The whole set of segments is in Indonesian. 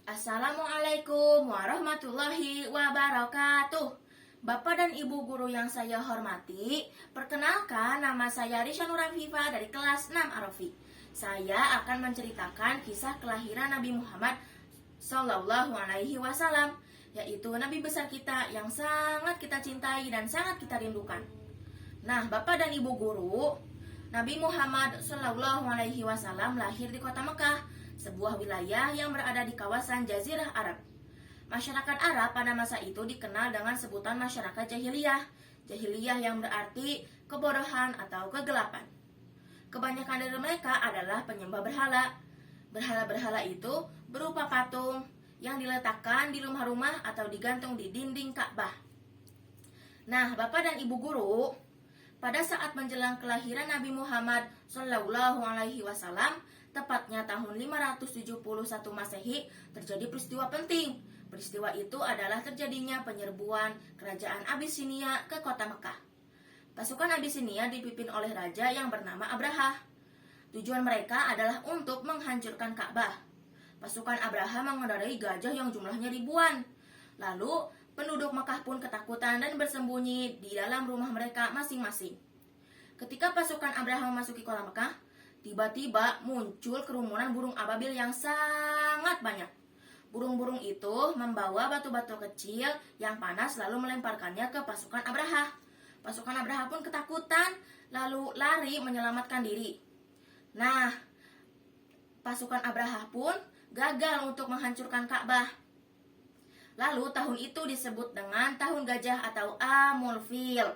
Assalamualaikum warahmatullahi wabarakatuh. Bapak dan Ibu guru yang saya hormati, perkenalkan nama saya Risha Nurafifa dari kelas 6 Arafi. Saya akan menceritakan kisah kelahiran Nabi Muhammad Sallallahu Alaihi Wasallam, yaitu Nabi besar kita yang sangat kita cintai dan sangat kita rindukan. Nah, Bapak dan Ibu guru, Nabi Muhammad Sallallahu Alaihi Wasallam lahir di kota Mekah, sebuah wilayah yang berada di kawasan Jazirah Arab. Masyarakat Arab pada masa itu dikenal dengan sebutan masyarakat jahiliyah. Jahiliyah yang berarti kebodohan atau kegelapan. Kebanyakan dari mereka adalah penyembah berhala. Berhala-berhala itu berupa patung yang diletakkan di rumah-rumah atau digantung di dinding Ka'bah. Nah, Bapak dan Ibu guru, pada saat menjelang kelahiran Nabi Muhammad Shallallahu Alaihi Wasallam, tepatnya tahun 571 Masehi, terjadi peristiwa penting. Peristiwa itu adalah terjadinya penyerbuan kerajaan Abisinia ke kota Mekah. Pasukan Abisinia dipimpin oleh raja yang bernama Abraha. Tujuan mereka adalah untuk menghancurkan Ka'bah. Pasukan Abraha mengendarai gajah yang jumlahnya ribuan. Lalu penduduk Mekah pun ketakutan dan bersembunyi di dalam rumah mereka masing-masing. Ketika pasukan Abraha memasuki kota Mekah, tiba-tiba muncul kerumunan burung ababil yang sangat banyak. Burung-burung itu membawa batu-batu kecil yang panas lalu melemparkannya ke pasukan Abraha. Pasukan Abraha pun ketakutan lalu lari menyelamatkan diri. Nah, pasukan Abraha pun gagal untuk menghancurkan Ka'bah. Lalu tahun itu disebut dengan tahun gajah atau Amul Fil.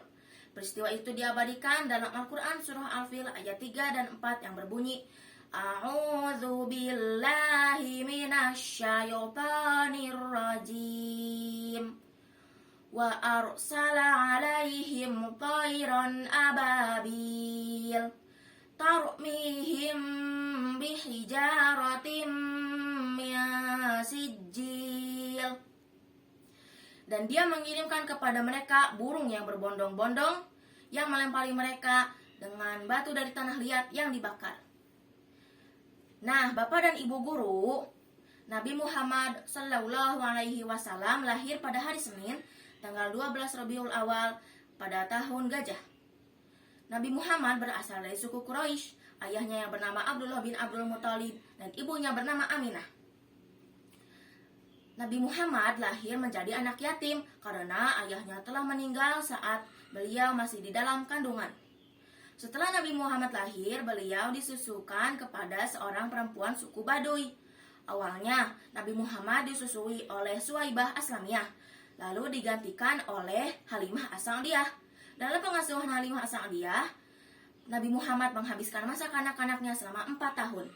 Peristiwa itu diabadikan dalam Al-Quran surah Al-Fil ayat 3 dan 4 yang berbunyi, A'udzu billahi minasyaitonir rajim. Wa arsala alaihim tayran ababil tarmihim bihijaratim min sijil. Dan dia mengirimkan kepada mereka burung yang berbondong-bondong yang melempari mereka dengan batu dari tanah liat yang dibakar. Nah, Bapak dan Ibu guru, Nabi Muhammad Sallallahu Alaihi Wasallam lahir pada hari Senin, tanggal 12 Rabiul Awal pada tahun gajah. Nabi Muhammad berasal dari suku Quraisy. Ayahnya yang bernama Abdullah bin Abdul Muthalib dan ibunya bernama Aminah. Nabi Muhammad lahir menjadi anak yatim karena ayahnya telah meninggal saat beliau masih di dalam kandungan. Setelah Nabi Muhammad lahir, beliau disusukan kepada seorang perempuan suku Baduy. Awalnya, Nabi Muhammad disusui oleh Suwaibah Aslamiyah, lalu digantikan oleh Halimah As-Sa'diyah. Dalam pengasuhan Halimah As-Sa'diyah, Nabi Muhammad menghabiskan masa kanak-kanaknya selama 4 tahun.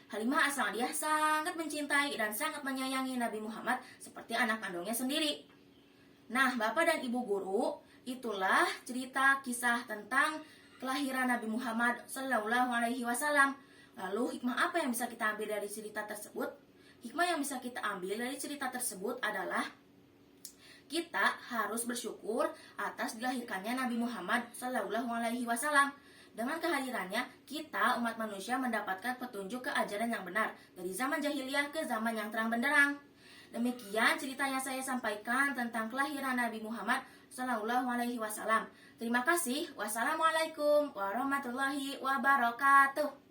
Halimah As-Sa'diyah sangat mencintai dan sangat menyayangi Nabi Muhammad seperti anak kandungnya sendiri. Nah, Bapak dan Ibu guru, itulah cerita kisah tentang kelahiran Nabi Muhammad Sallallahu Alaihi Wasallam. Lalu hikmah apa yang bisa kita ambil dari cerita tersebut? Hikmah yang bisa kita ambil dari cerita tersebut adalah kita harus bersyukur atas dilahirkannya Nabi Muhammad Sallallahu Alaihi Wasallam. Dengan kehadirannya, kita umat manusia mendapatkan petunjuk ke ajaran yang benar dari zaman jahiliyah ke zaman yang terang benderang. Demikian cerita yang saya sampaikan tentang kelahiran Nabi Muhammad Sallallahu Alaihi Wasallam. Terima kasih. Wassalamualaikum warahmatullahi wabarakatuh.